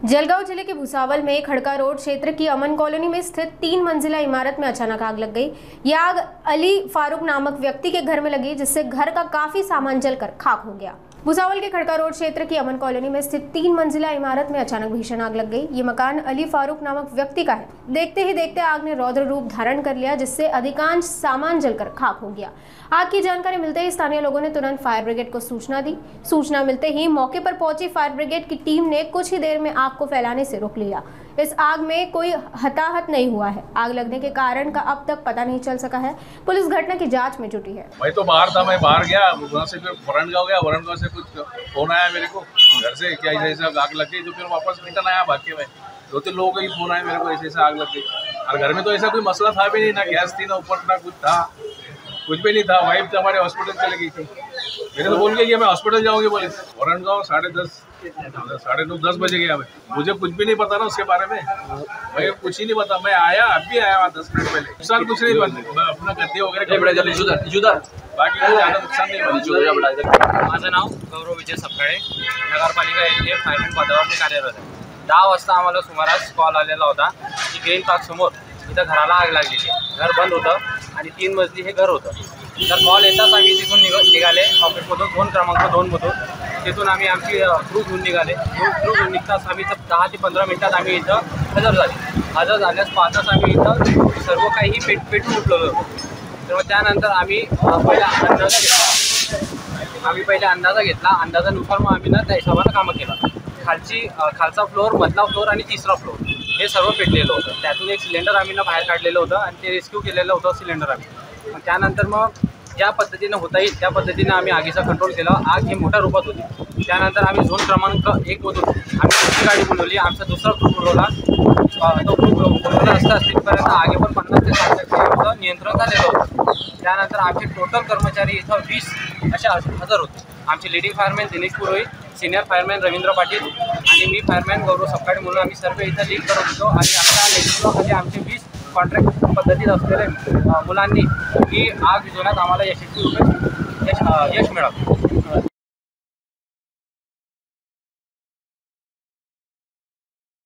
जलगांव जिले के भुसावल में खड़का रोड क्षेत्र की अमन कॉलोनी में स्थित 3 मंजिला इमारत में अचानक आग लग गई। यह आग अली फारूक नामक व्यक्ति के घर में लगी, जिससे घर का काफी सामान जलकर खाक हो गया। भुसावल के खड़का रोड क्षेत्र की अमन कॉलोनी में स्थित 3 मंजिला इमारत में अचानक भीषण आग लग गई। ये मकान अली फारूक नामक व्यक्ति का है। देखते ही देखते आग ने रौद्र रूप धारण कर लिया, जिससे अधिकांश सामान जलकर खाक हो गया। आग की जानकारी मिलते ही स्थानीय लोगों ने तुरंत फायर ब्रिगेड को सूचना दी। सूचना मिलते ही मौके पर पहुंची फायर ब्रिगेड की टीम ने कुछ ही देर में आग को फैलाने से रोक लिया। इस आग में कोई हताहत नहीं हुआ है। आग लगने के कारण का अब तक पता नहीं चल सका है। पुलिस घटना की जांच में जुटी है। मैं तो बाहर था, मैं बाहर गया, वहाँ से फिर वरणगांव गया। वरणगांव से कुछ फोन आया मेरे को घर से, क्या ऐसे आग लग गई। तो फिर वापस रिटर्न आया भाग के। मैं 2-3 लोगों का ही फोन आया मेरे को, ऐसे आग लग गई। और घर में तो ऐसा कोई मसला था भी नहीं, ना गैस थी, ना ऊपर ना कुछ था, कुछ भी नहीं था। वाइफ तो हमारे हॉस्पिटल चली गई थी। मेरे तो बोल गई मैं हॉस्पिटल जाऊंगी बोले। वरणगांव 10:30 बजे गया। मुझे कुछ भी नहीं पता ना उसके बारे में, मैं कुछ ही नहीं पता। मैं आया, अब भी आया 10 मिनट पहले। नुकसान कुछ नहीं बना, अपना गद्दे वगैरह बाकी ज़्यादा नुकसान नहीं बना। माझं नाव गौरव विजय सपकाळे, नगरपालिका येथे फायरमॅन पदावर मी कार्यरत आहे। 10 वाजता आम्हाला सुमारास कॉल आलेला होता की ग्रीन पार्क समोर इथं घराला आग लागलेली आहे। घर बंद होतं आणि 3 मजली हे घर होतं। तर कॉल येताच आम्ही तिथून निघाले ऑफिसमधून 2 क्रमांक 2 मधून। तिथून आम्ही आमची क्रू घेऊन निघाले। क्रू घेऊन निघताच आम्ही 10 ते 15 मिनिटात आम्ही इथं हजर झाले। हजर झाल्यास पाहताच आम्ही इथं सर्व काही पेटून उठलेलो होतो। तर त्यानंतर आम्ही पहिले अंदाजा घेतला। अंदाजानुसार मग आम्ही त्या हिशोबानं कामं केलं। खालचा फ्लोअर, मधला फ्लोअर आणि तिसरा फ्लोअर हे सर्व पेटलेलं होतं। त्यातून एक सिलेंडर आम्ही बाहेर काढलेलं होतं आणि ते रेस्क्यू केलेलं होतं सिलेंडर आम्ही। मग त्यानंतर मग ज्या पद्धतीनं होता येईल त्या पद्धतीनं आम्ही आगीचा कंट्रोल केला। आग ही मोठ्या रूपात होती। त्यानंतर आम्ही झोन क्रमांक 1 मधून आम्ही दुसरी गाडी बोलवली। आमचा दुसरा ग्रुप बोलवला। तो ग्रुप बोलवला असता तिथपर्यंत आगीवर 50 ते 60% नियंत्रण झालेलं होतं। त्यानंतर आमचे टोटल कर्मचारी इथं 20 असे हजर होते। आमचे लीडिंग फायरमॅन दिनेश पुरोहित, सिनियर फायरमॅन रवींद्र पाटील आणि मी फायरमॅन गौरव सपकाळे म्हणून आम्ही सर्व इथं लीड करत होतो। आणि आमच्या नेतृत्वाखाली आमचे 20 कॉन्ट्रॅक्ट पद्धतीत असलेले मुलांनी ही आग विझवण्यात आम्हाला यश मिळालं।